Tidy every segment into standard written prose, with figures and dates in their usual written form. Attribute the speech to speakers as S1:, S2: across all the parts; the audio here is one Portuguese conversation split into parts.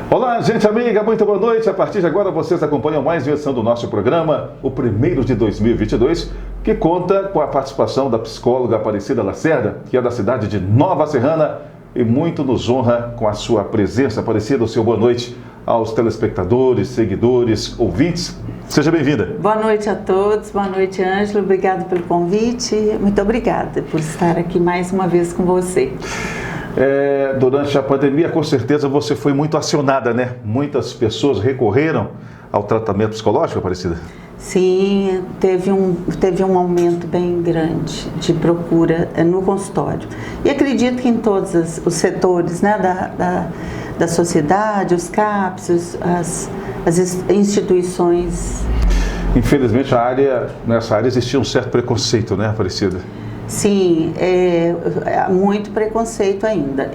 S1: Olá, gente amiga, muito boa noite. A partir de agora vocês acompanham mais uma edição do nosso programa, o primeiro de 2022, que conta com a participação da psicóloga Aparecida Lacerda, que é da cidade de Nova Serrana, e muito nos honra com a sua presença. Aparecida, o seu boa noite aos telespectadores, seguidores, ouvintes. Seja bem-vinda.
S2: Boa noite a todos, boa noite, Ângelo. Obrigada pelo convite. Muito obrigada por estar aqui mais uma vez com você.
S1: Durante a pandemia, com certeza, você foi muito acionada, né? Muitas pessoas recorreram ao tratamento psicológico, Aparecida?
S2: Sim, teve um aumento bem grande de procura no consultório. E acredito que em todos os setores, né, da sociedade, os CAPs, as instituições.
S1: Infelizmente, nessa área existia um certo preconceito, né, Aparecida?
S2: Sim, muito preconceito ainda.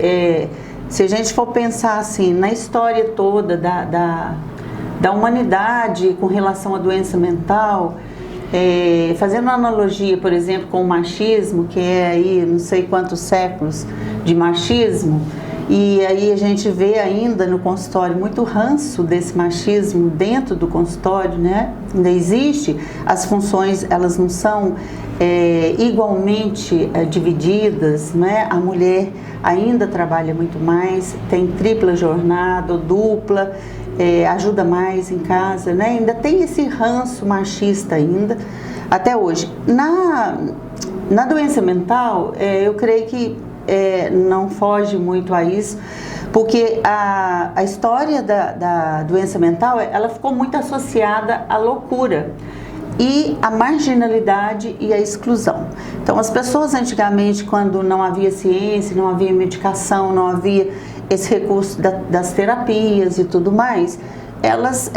S2: Se a gente for pensar assim, na história toda da humanidade com relação à doença mental, fazendo uma analogia, por exemplo, com o machismo, que é aí não sei quantos séculos de machismo, e aí a gente vê ainda no consultório muito ranço desse machismo dentro do consultório, né? Ainda existe, as funções elas não são igualmente divididas, né? A mulher ainda trabalha muito mais, tem tripla jornada ou dupla, ajuda mais em casa, né? Ainda tem esse ranço machista ainda, até hoje. Na doença mental, eu creio que não foge muito a isso, porque a história da doença mental, ela ficou muito associada à loucura e à marginalidade e à exclusão. Então, as pessoas antigamente, quando não havia ciência, não havia medicação, não havia esse recurso das terapias e tudo mais, elas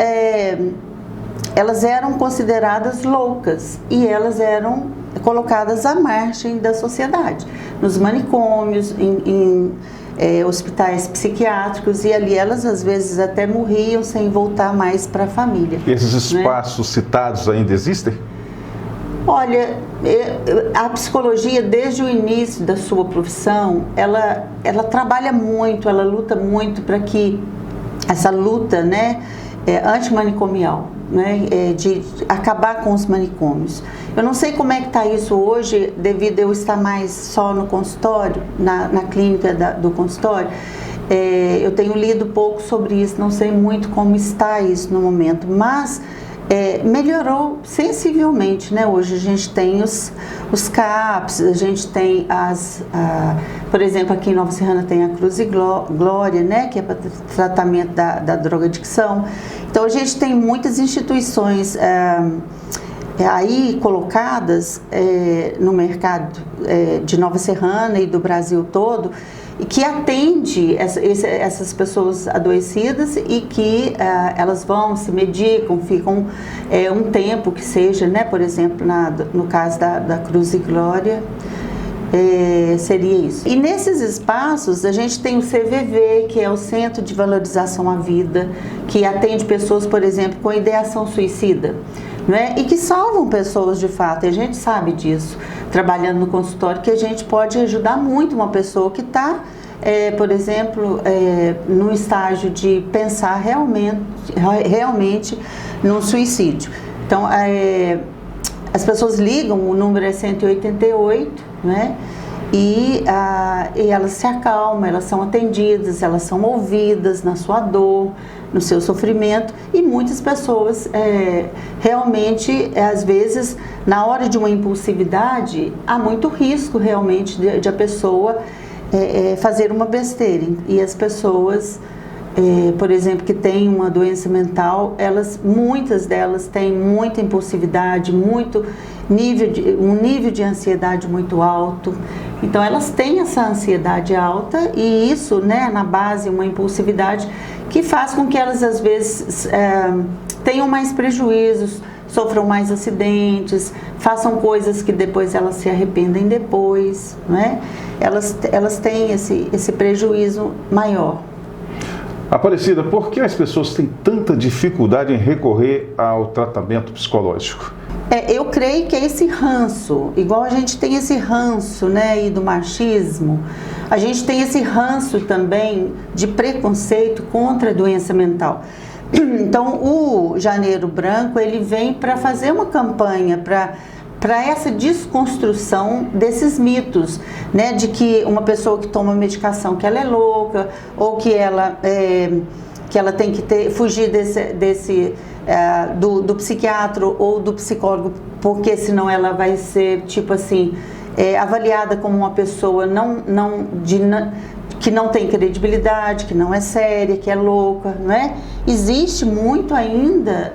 S2: eram consideradas loucas e elas eram colocadas à margem da sociedade, nos manicômios, em hospitais psiquiátricos, e ali elas às vezes até morriam sem voltar mais para a família.
S1: E esses espaços, né, citados ainda existem?
S2: Olha, a psicologia, desde o início da sua profissão, ela trabalha muito, ela luta muito para que essa luta, né, antimanicomial, né, de acabar com os manicômios. Eu não sei como é que está isso hoje, devido a eu estar mais só no consultório, na clínica do consultório. Eu tenho lido pouco sobre isso, não sei muito como está isso no momento, mas melhorou sensivelmente, né? Hoje a gente tem os CAPs, a gente tem por exemplo, aqui em Nova Serrana tem a Cruz e Glória, né? Que é para tratamento da drogadicção. Então a gente tem muitas instituições aí colocadas no mercado de Nova Serrana e do Brasil todo, e que atende essas pessoas adoecidas e que elas vão, se medicam, ficam um tempo que seja, né? Por exemplo, no caso da Cruz e Glória, seria isso. E nesses espaços a gente tem o CVV, que é o Centro de Valorização à Vida, que atende pessoas, por exemplo, com ideação suicida, né? E que salvam pessoas de fato, e a gente sabe disso, trabalhando no consultório, que a gente pode ajudar muito uma pessoa que está, por exemplo, no estágio de pensar realmente no suicídio. Então, as pessoas ligam, o número é 188, né? E elas se acalmam, elas são atendidas, elas são ouvidas na sua dor, no seu sofrimento, e muitas pessoas realmente, às vezes, na hora de uma impulsividade, há muito risco realmente de a pessoa fazer uma besteira. E as pessoas, por exemplo, que têm uma doença mental, muitas delas têm muita impulsividade, um nível de ansiedade muito alto. Então elas têm essa ansiedade alta, e isso, né, na base, uma impulsividade que faz com que elas às vezes tenham mais prejuízos, sofram mais acidentes, façam coisas que depois elas se arrependem depois, né? Elas têm esse prejuízo maior.
S1: Aparecida, por que as pessoas têm tanta dificuldade em recorrer ao tratamento psicológico?
S2: Eu creio que é esse ranço, igual a gente tem esse ranço, né, e do machismo, a gente tem esse ranço também de preconceito contra a doença mental. Então, o Janeiro Branco, ele vem para fazer uma campanha para essa desconstrução desses mitos, né, de que uma pessoa que toma medicação que ela é louca, ou que ela tem que fugir do psiquiatra ou do psicólogo, porque senão ela vai ser, tipo assim, avaliada como uma pessoa que não tem credibilidade, que não é séria, que é louca, não é? Existe muito ainda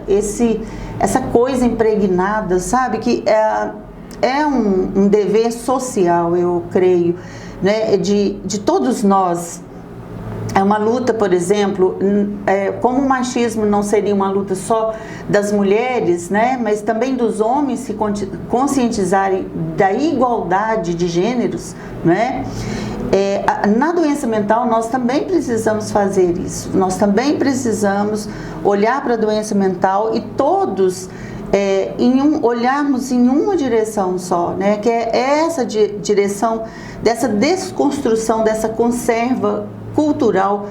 S2: essa coisa impregnada, sabe? Que é um dever social, eu creio, né? De todos nós. É uma luta, por exemplo, como o machismo não seria uma luta só das mulheres, né, mas também dos homens se conscientizarem da igualdade de gêneros, né? Na doença mental nós também precisamos fazer isso, nós também precisamos olhar para a doença mental e todos olharmos em uma direção só, né? Que é essa direção dessa desconstrução, dessa conserva cultural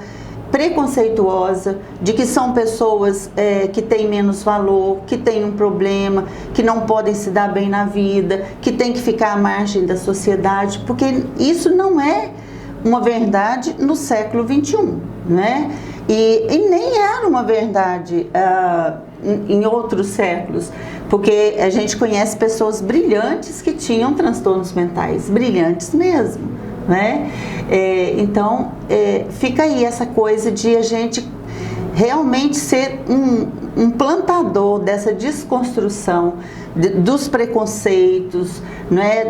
S2: preconceituosa, de que são pessoas que têm menos valor, que têm um problema, que não podem se dar bem na vida, que têm que ficar à margem da sociedade, porque isso não é uma verdade no século XXI, né? E nem era uma verdade em outros séculos, porque a gente conhece pessoas brilhantes que tinham transtornos mentais, brilhantes mesmo, né? Então, fica aí essa coisa de a gente realmente ser um plantador dessa desconstrução dos preconceitos, né?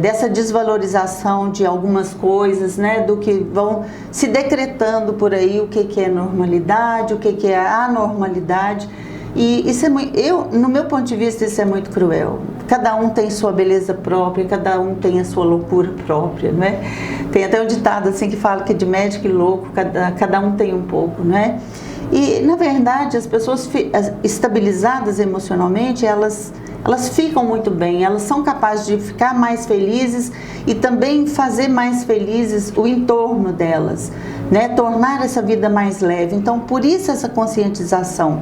S2: Dessa desvalorização de algumas coisas, né? Do que vão se decretando por aí, o que é normalidade, o que é anormalidade. E isso no meu ponto de vista, isso é muito cruel. Cada um tem sua beleza própria, cada um tem a sua loucura própria, não é? Tem até um ditado assim que fala que de médico e louco, cada um tem um pouco, não é? E, na verdade, as pessoas estabilizadas emocionalmente, elas ficam muito bem, elas são capazes de ficar mais felizes e também fazer mais felizes o entorno delas, né? Tornar essa vida mais leve. Então, por isso essa conscientização.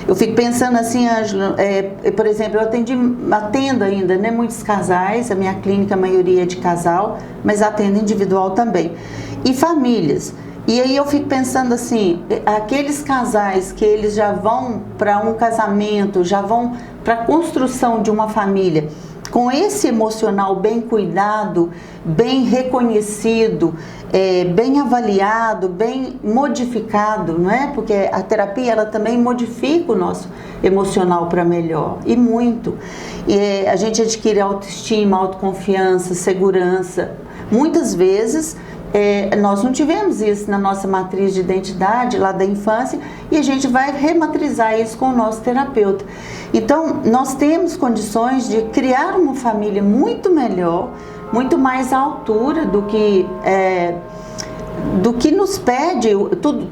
S2: Eu fico pensando assim, Ângela, por exemplo, eu atendo ainda, né, muitos casais, a minha clínica a maioria é de casal, mas atendo individual também, e famílias. E aí eu fico pensando assim, aqueles casais que eles já vão para um casamento, já vão para a construção de uma família, com esse emocional bem cuidado, bem reconhecido, bem avaliado, bem modificado, não é? Porque a terapia, ela também modifica o nosso emocional para melhor, e muito. E a gente adquire autoestima, autoconfiança, segurança. Muitas vezes nós não tivemos isso na nossa matriz de identidade lá da infância, e a gente vai rematrizar isso com o nosso terapeuta. Então, nós temos condições de criar uma família muito melhor, muito mais à altura do que nos pede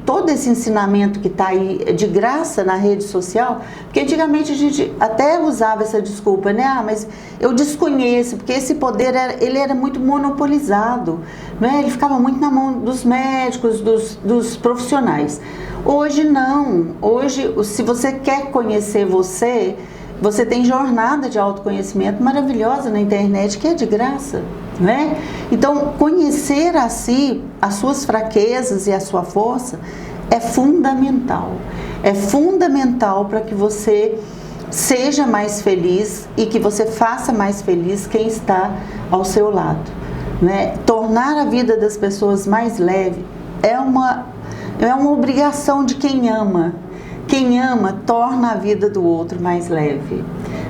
S2: todo esse ensinamento que está aí de graça na rede social, porque antigamente a gente até usava essa desculpa, né? Mas eu desconheço, porque esse poder ele era muito monopolizado, né? Ele ficava muito na mão dos médicos, dos profissionais. Hoje não, hoje se você quer conhecer você tem jornada de autoconhecimento maravilhosa na internet, que é de graça, né? Então, conhecer a si, as suas fraquezas e a sua força é fundamental. É fundamental para que você seja mais feliz e que você faça mais feliz quem está ao seu lado, né? Tornar a vida das pessoas mais leve é uma obrigação de quem ama. Quem ama torna a vida do outro mais leve,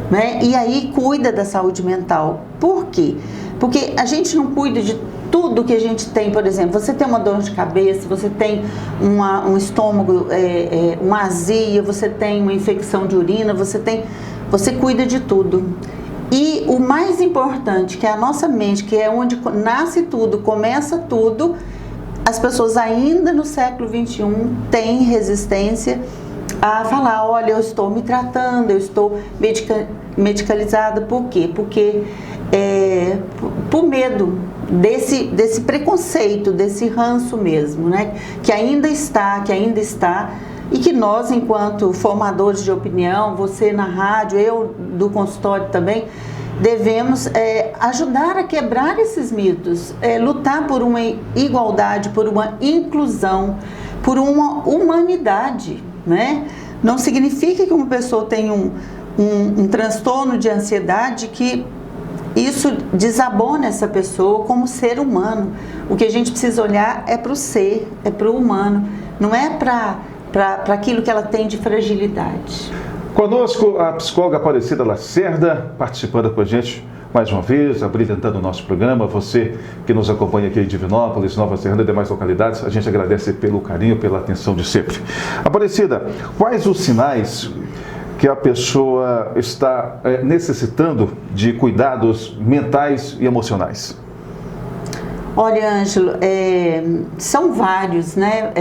S2: né? E aí cuida da saúde mental. Por quê? Porque a gente não cuida de tudo que a gente tem. Por exemplo, você tem uma dor de cabeça, você tem um estômago, uma azia, você tem uma infecção de urina, você cuida de tudo. E o mais importante, que é a nossa mente, que é onde nasce tudo, começa tudo, as pessoas ainda no século XXI têm resistência a falar, olha, eu estou me tratando, eu estou medicalizada. Por quê? Porque por medo desse preconceito, desse ranço mesmo, né? Que ainda está, e que nós, enquanto formadores de opinião, você na rádio, eu do consultório também, devemos ajudar a quebrar esses mitos, lutar por uma igualdade, por uma inclusão, por uma humanidade, né? Não significa que uma pessoa tem um transtorno de ansiedade que isso desabona essa pessoa como ser humano. O que a gente precisa olhar é para o ser, é para o humano, não é para aquilo que ela tem de fragilidade.
S1: Conosco a psicóloga Aparecida Lacerda, participando com a gente mais uma vez, abrilhantando o nosso programa. Você que nos acompanha aqui em Divinópolis, Nova Serrana e demais localidades, a gente agradece pelo carinho, pela atenção de sempre. Aparecida, quais os sinais que a pessoa está necessitando de cuidados mentais e emocionais?
S2: Olha, Ângelo, são vários, né?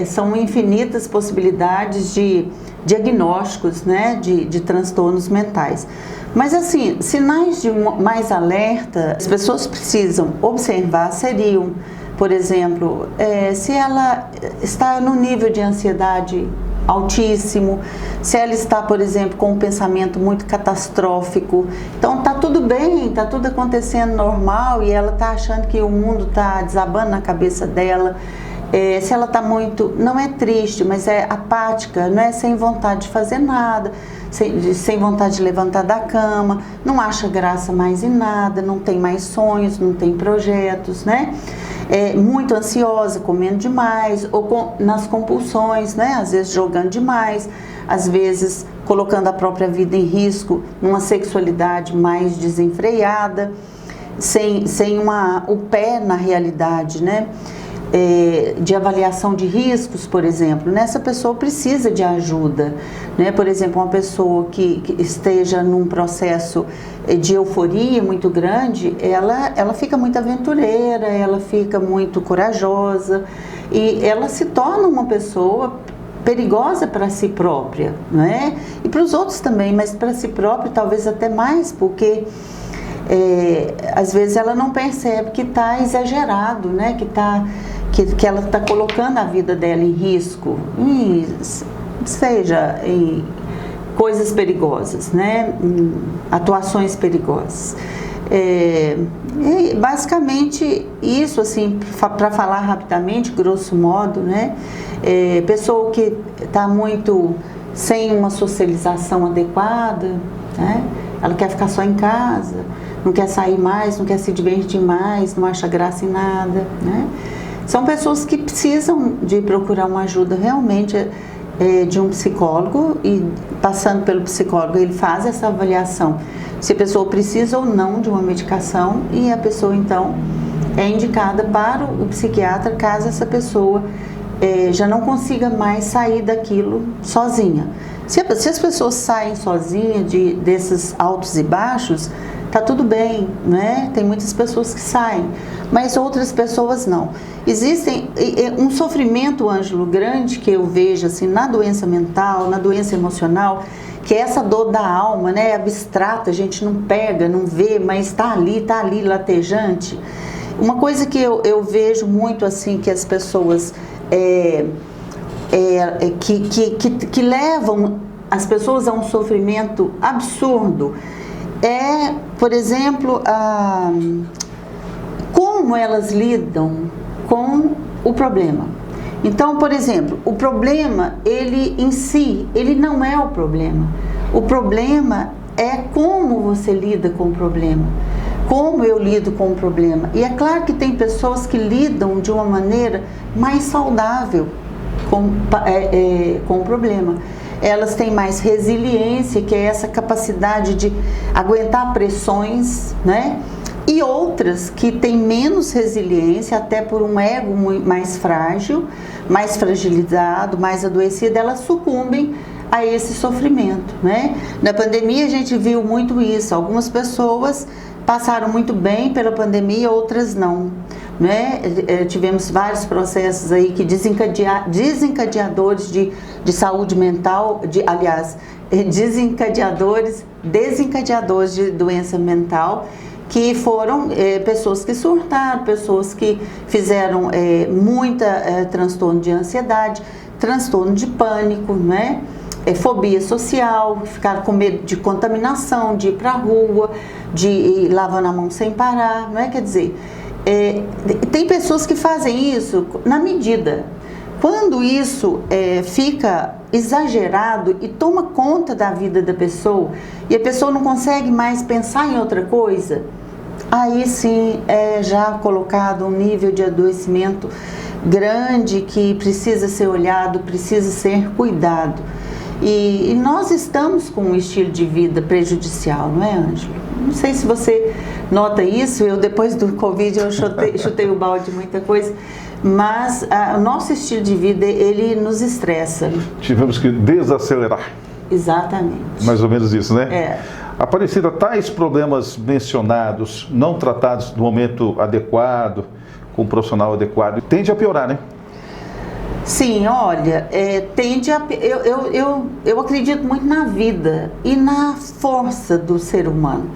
S2: São infinitas possibilidades de diagnósticos, né? De transtornos mentais. Mas, assim, sinais de mais alerta, as pessoas precisam observar seriam, por exemplo, se ela está no nível de ansiedade altíssimo, se ela está, por exemplo, com um pensamento muito catastrófico. Então está tudo bem, está tudo acontecendo normal e ela está achando que o mundo está desabando na cabeça dela. Se ela está muito, não é triste, mas é apática, não é sem vontade de fazer nada, sem vontade de levantar da cama, não acha graça mais em nada, não tem mais sonhos, não tem projetos, né? Muito ansiosa, comendo demais, ou nas compulsões, né? Às vezes jogando demais, às vezes colocando a própria vida em risco, numa sexualidade mais desenfreada, sem o pé na realidade, né? De avaliação de riscos, por exemplo, né? Essa pessoa precisa de ajuda, né? Por exemplo, uma pessoa que esteja num processo de euforia muito grande, ela fica muito aventureira, ela fica muito corajosa e ela se torna uma pessoa perigosa para si própria, né? E para os outros também, mas para si própria talvez até mais, porque às vezes ela não percebe que está exagerado, né? Que ela está colocando a vida dela em risco, seja em coisas perigosas, né? Em atuações perigosas. Basicamente isso, assim, para falar rapidamente, grosso modo, né? Pessoa que está muito sem uma socialização adequada, né? Ela quer ficar só em casa, não quer sair mais, não quer se divertir mais, não acha graça em nada, né? São pessoas que precisam de procurar uma ajuda realmente de um psicólogo e passando pelo psicólogo ele faz essa avaliação se a pessoa precisa ou não de uma medicação e a pessoa então é indicada para o psiquiatra caso essa pessoa já não consiga mais sair daquilo sozinha. Se as pessoas saem sozinhas desses altos e baixos, tá tudo bem, né? Tem muitas pessoas que saem, mas outras pessoas não. Existe um sofrimento, Ângelo, grande que eu vejo assim, na doença mental, na doença emocional, que é essa dor da alma, né? Abstrata, a gente não pega, não vê, mas está ali latejante. Uma coisa que eu vejo muito assim, que as pessoas que levam as pessoas a um sofrimento absurdo, por exemplo, como elas lidam com o problema. Então, por exemplo, o problema, ele em si, ele não é o problema. O problema é como você lida com o problema. Como eu lido com o problema. E é claro que tem pessoas que lidam de uma maneira mais saudável com o problema. Elas têm mais resiliência, que é essa capacidade de aguentar pressões, né? E outras que têm menos resiliência, até por um ego mais frágil, mais fragilizado, mais adoecido, elas sucumbem a esse sofrimento, né? Na pandemia a gente viu muito isso. Algumas pessoas passaram muito bem pela pandemia, outras não. né? Tivemos vários processos aí que desencadeadores de saúde mental, desencadeadores de doença mental, que foram pessoas que surtaram, pessoas que fizeram transtorno de ansiedade, transtorno de pânico, né? Fobia social, ficaram com medo de contaminação, de ir para a rua, de ir lavando a mão sem parar, não é? Quer dizer, tem pessoas que fazem isso na medida. Quando isso fica exagerado e toma conta da vida da pessoa, e a pessoa não consegue mais pensar em outra coisa, aí sim é já colocado um nível de adoecimento grande que precisa ser olhado, precisa ser cuidado. E nós estamos com um estilo de vida prejudicial, não é, Ângelo? Não sei se você nota isso, eu depois do Covid eu chutei o balde de muita coisa, mas o nosso estilo de vida, ele nos estressa.
S1: Tivemos que desacelerar.
S2: Exatamente.
S1: Mais ou menos isso, né? Aparecida, tais problemas mencionados, não tratados no momento adequado, com um profissional adequado, tende a piorar, né?
S2: Sim, olha, eu acredito muito na vida e na força do ser humano,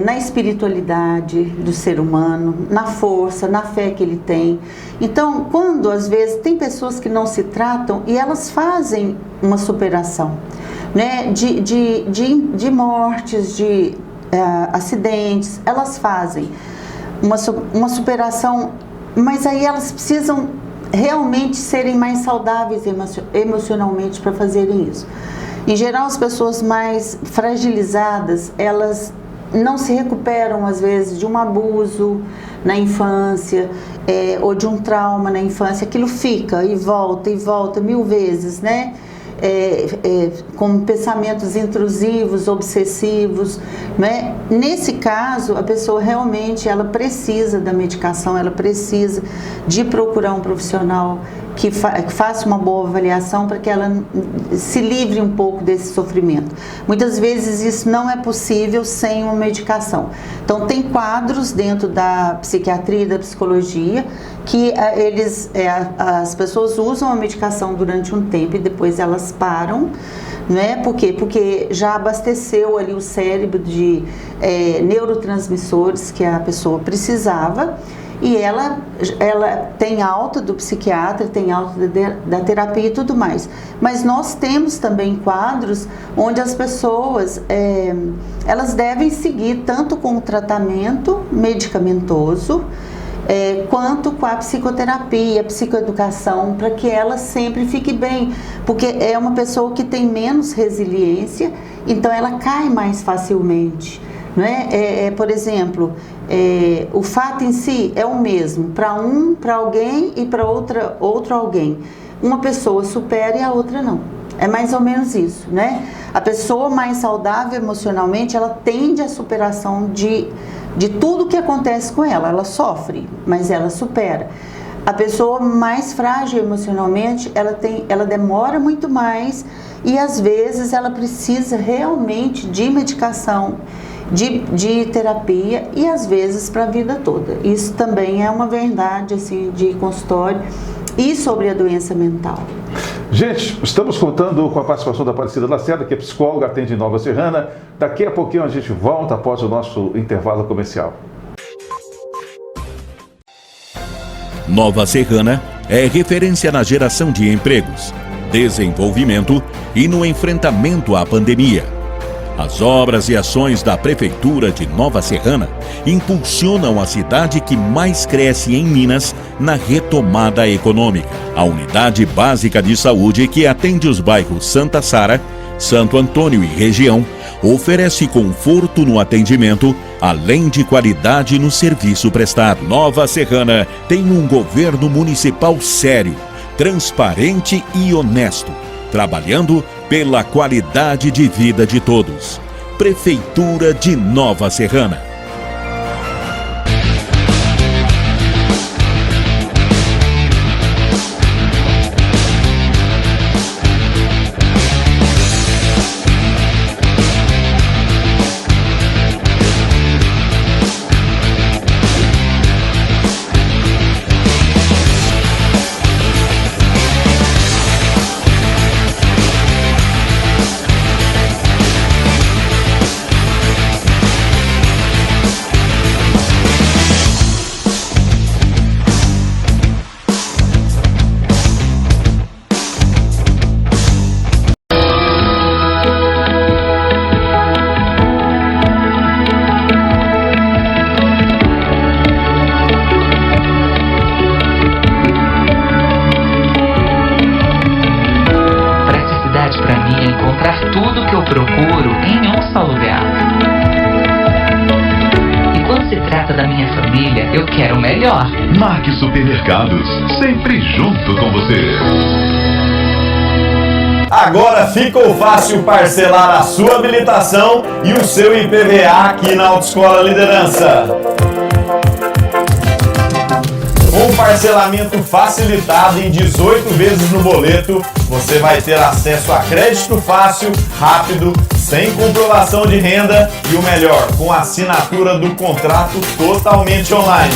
S2: na espiritualidade do ser humano, na força, na fé que ele tem. Então, quando às vezes tem pessoas que não se tratam e elas fazem uma superação, né, de mortes, de acidentes, elas fazem uma superação, mas aí elas precisam realmente serem mais saudáveis emocionalmente para fazerem isso. Em geral, as pessoas mais fragilizadas, elas não se recuperam às vezes de um abuso na infância, ou de um trauma na infância. Aquilo fica e volta 1000 vezes, né? Com pensamentos intrusivos, obsessivos, né? Nesse caso, a pessoa realmente ela precisa da medicação, ela precisa de procurar um profissional que faça uma boa avaliação para que ela se livre um pouco desse sofrimento. Muitas vezes isso não é possível sem uma medicação. Então tem quadros dentro da psiquiatria e da psicologia que as pessoas usam a medicação durante um tempo e depois elas param, né? Por quê? Porque já abasteceu ali o cérebro de neurotransmissores que a pessoa precisava. E ela tem alta do psiquiatra, tem alta da terapia e tudo mais. Mas nós temos também quadros onde as pessoas, elas devem seguir tanto com o tratamento medicamentoso, quanto com a psicoterapia, a psicoeducação, para que ela sempre fique bem. Porque é uma pessoa que tem menos resiliência, então ela cai mais facilmente. Né? Por exemplo, o fato em si é o mesmo para alguém e para outro alguém. Uma pessoa supera e a outra não. É mais ou menos isso, né? A pessoa mais saudável emocionalmente, ela tende à superação de tudo que acontece com ela. Ela sofre, mas ela supera. A pessoa mais frágil emocionalmente, ela demora muito mais e às vezes ela precisa realmente de medicação, de terapia e às vezes para a vida toda. Isso também é uma verdade assim, de consultório e sobre a doença mental.
S1: Gente, estamos contando com a participação da Aparecida Lacerda, que é psicóloga, atende em Nova Serrana. Daqui a pouquinho a gente volta após o nosso intervalo comercial.
S3: Nova Serrana é referência na geração de empregos, desenvolvimento e no enfrentamento à pandemia. As obras e ações da Prefeitura de Nova Serrana impulsionam a cidade que mais cresce em Minas na retomada econômica. A Unidade Básica de Saúde, que atende os bairros Santa Sara, Santo Antônio e região, oferece conforto no atendimento, além de qualidade no serviço prestado. Nova Serrana tem um governo municipal sério, transparente e honesto, trabalhando pela qualidade de vida de todos. Prefeitura de Nova Serrana.
S4: procuro em um só lugar. E quando se trata da minha família, eu quero o melhor.
S5: Marque Supermercados, sempre junto com você.
S6: Agora ficou fácil parcelar a sua habilitação e o seu IPVA aqui na Autoescola Liderança. Com parcelamento facilitado em 18 vezes no boleto, você vai ter acesso a crédito fácil, rápido, sem comprovação de renda e o melhor, com a assinatura do contrato totalmente online.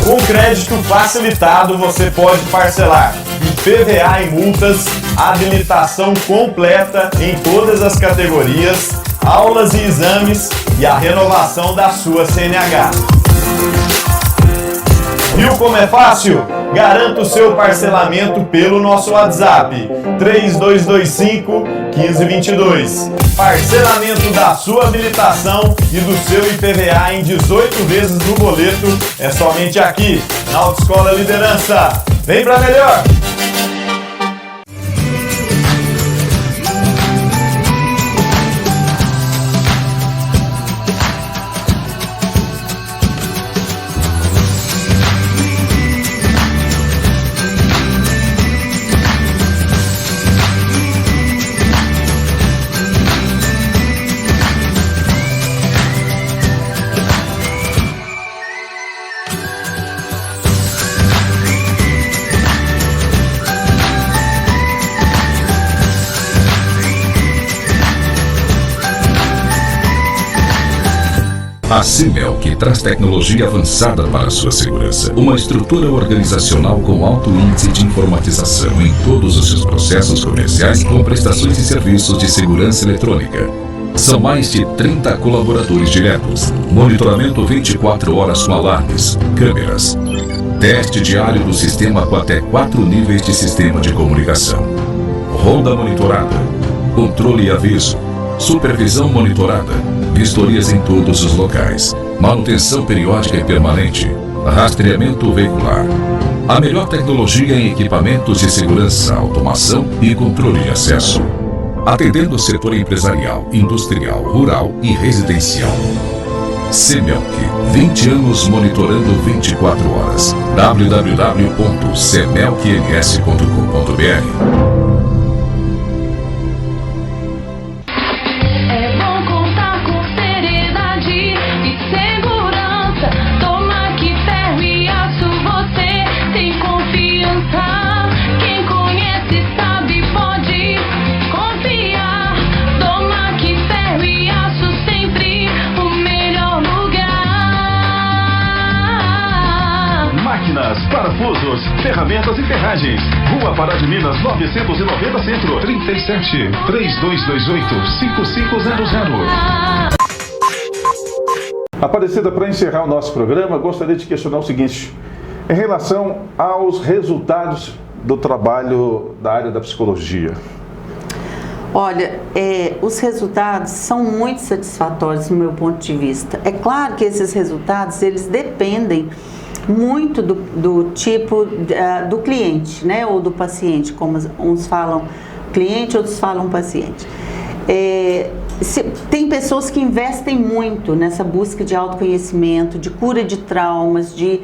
S6: Com crédito facilitado, você pode parcelar IPVA e multas, habilitação completa em todas as categorias, aulas e exames e a renovação da sua CNH. Viu como é fácil? Garanta o seu parcelamento pelo nosso WhatsApp 3225-1522. Parcelamento da sua habilitação e do seu IPVA em 18 vezes no boleto é somente aqui, na Autoescola Liderança. Vem pra melhor!
S3: A Semelk traz tecnologia avançada para a sua segurança. Uma estrutura organizacional com alto índice de informatização em todos os seus processos comerciais com prestações e serviços de segurança eletrônica. São mais de 30 colaboradores diretos. Monitoramento 24 horas com alarmes, câmeras. Teste diário do sistema com até 4 níveis de sistema de comunicação. Ronda monitorada. Controle e aviso. Supervisão monitorada, vistorias em todos os locais, manutenção periódica e permanente, rastreamento veicular. A melhor tecnologia em equipamentos de segurança, automação e controle de acesso. Atendendo o setor empresarial, industrial, rural e residencial. Semelk, 20 anos monitorando 24 horas. www.semelkns.com.br.
S1: Parafusos, ferramentas e ferragens. Rua Pará de Minas, 990 Centro. 37 3228 5500. Aparecida, para encerrar o nosso programa, gostaria de questionar o seguinte: em relação aos resultados do trabalho da área da psicologia.
S2: Olha, os resultados são muito satisfatórios no meu ponto de vista. É claro que esses resultados, eles dependem muito do tipo do cliente, né, ou do paciente, como uns falam cliente, outros falam paciente. Tem pessoas que investem muito nessa busca de autoconhecimento, de cura de traumas, de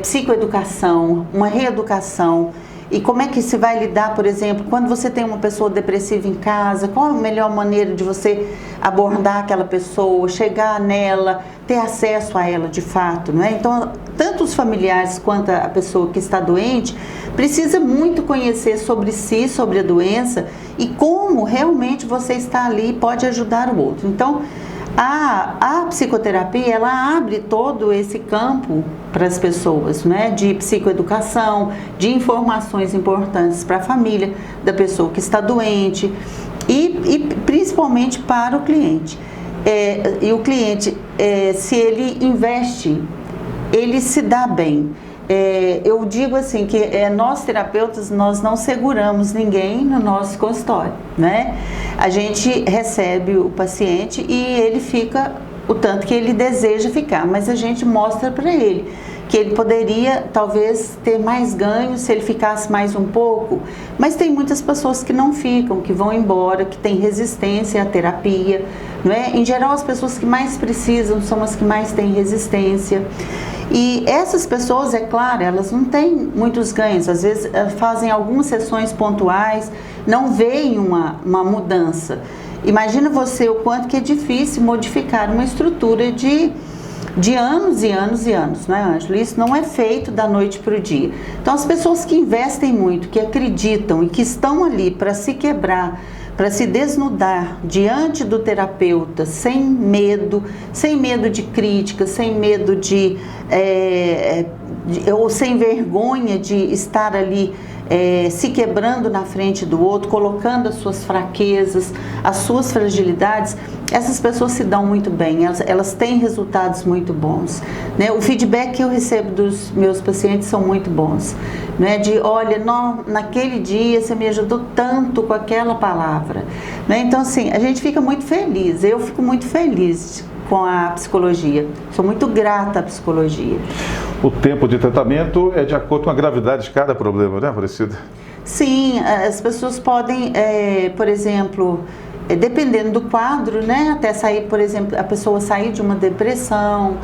S2: psicoeducação, uma reeducação. E como é que se vai lidar, por exemplo, quando você tem uma pessoa depressiva em casa, qual a melhor maneira de você abordar aquela pessoa, chegar nela, ter acesso a ela de fato, não é? Então, tanto os familiares quanto a pessoa que está doente precisa muito conhecer sobre si, sobre a doença e como realmente você está ali e pode ajudar o outro. Então, a psicoterapia, ela abre todo esse campo para as pessoas, né? De psicoeducação, de informações importantes para a família da pessoa que está doente e principalmente para o cliente. E o cliente, se ele investe, ele se dá bem. Eu digo assim que nós terapeutas, nós não seguramos ninguém no nosso consultório, né? A gente recebe o paciente e ele fica o tanto que ele deseja ficar, mas a gente mostra para ele que ele poderia talvez ter mais ganhos se ele ficasse mais um pouco, mas tem muitas pessoas que não ficam, que vão embora, que têm resistência à terapia, não é? Em geral, as pessoas que mais precisam são as que mais têm resistência. E essas pessoas, é claro, elas não têm muitos ganhos, às vezes fazem algumas sessões pontuais, não veem uma mudança. Imagina você o quanto que é difícil modificar uma estrutura de anos e anos e anos, não é, Ângelo? Isso não é feito da noite para o dia. Então, as pessoas que investem muito, que acreditam e que estão ali para se quebrar, para se desnudar diante do terapeuta, sem medo de crítica, sem medo ou sem vergonha de estar ali se quebrando na frente do outro, colocando as suas fraquezas, as suas fragilidades, essas pessoas se dão muito bem, elas têm resultados muito bons, né? O feedback que eu recebo dos meus pacientes são muito bons, né? Olha, naquele dia você me ajudou tanto com aquela palavra, né? Então, assim, a gente fica muito feliz, eu fico muito feliz com a psicologia, sou muito grata à psicologia.
S1: O tempo de tratamento é de acordo com a gravidade de cada problema, né, Aparecida?
S2: Sim, as pessoas podem, por exemplo, dependendo do quadro, né, até sair, por exemplo, a pessoa sair de uma depressão,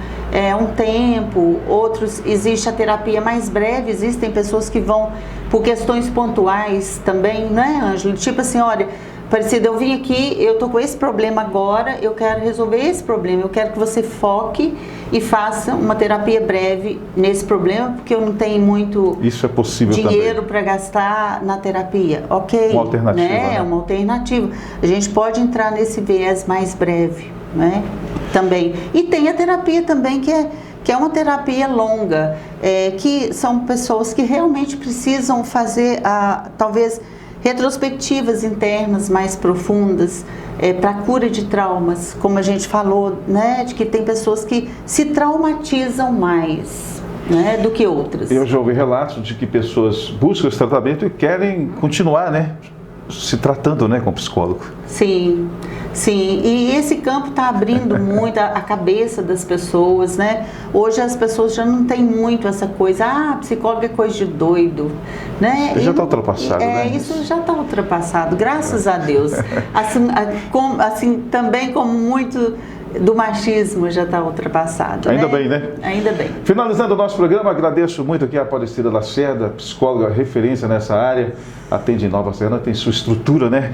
S2: um tempo, outros, existe a terapia mais breve, existem pessoas que vão por questões pontuais também, né, Ângelo? Tipo assim, olha, Aparecida, eu vim aqui, eu tô com esse problema agora, eu quero resolver esse problema, eu quero que você foque e faça uma terapia breve nesse problema, porque eu não tenho muito
S1: Isso é possível
S2: dinheiro para gastar na terapia. Ok,
S1: uma alternativa, né?
S2: Uma alternativa. A gente pode entrar nesse viés mais breve, né? Também. E tem a terapia também que é uma terapia longa, que são pessoas que realmente precisam fazer, talvez, retrospectivas internas mais profundas para a cura de traumas, como a gente falou, né, de que tem pessoas que se traumatizam mais, né, do que outras.
S1: Eu já ouvi relatos de que pessoas buscam esse tratamento e querem continuar, né, se tratando, né, com psicólogo.
S2: Sim, sim, e esse campo está abrindo muito a cabeça das pessoas, né? Hoje as pessoas já não têm muito essa coisa, psicólogo é coisa de doido, né?
S1: Já está ultrapassado, né?
S2: Isso já está ultrapassado, graças a Deus. Assim, também como muito do machismo já está ultrapassado.
S1: Ainda bem, né?
S2: Ainda bem.
S1: Finalizando o nosso programa, agradeço muito aqui a Aparecida Lacerda, psicóloga referência nessa área, atende em Nova Serrana, tem sua estrutura, né?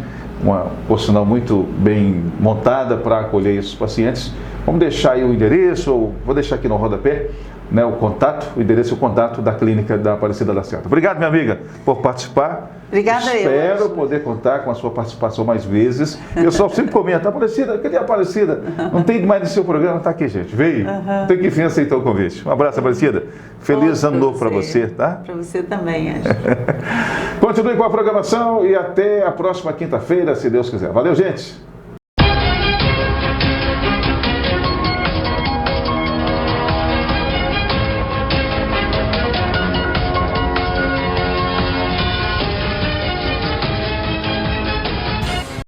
S1: Por sinal, muito bem montada para acolher esses pacientes. Vamos deixar aí o endereço, ou vou deixar aqui no rodapé, né, o contato, o endereço e o contato da clínica da Aparecida Lacerda. Obrigado, minha amiga, por participar.
S2: Obrigada.
S1: Espero poder contar com a sua participação mais vezes. Eu só sempre comento, Aparecida, cadê a Aparecida? Não tem mais no seu programa, tá aqui, gente. Veio. Tem que enfim aceitar o convite. Um abraço, Aparecida. Feliz ano novo para você, tá?
S2: Para você também, acho.
S1: Continue com a programação e até a próxima quinta-feira, se Deus quiser. Valeu, gente!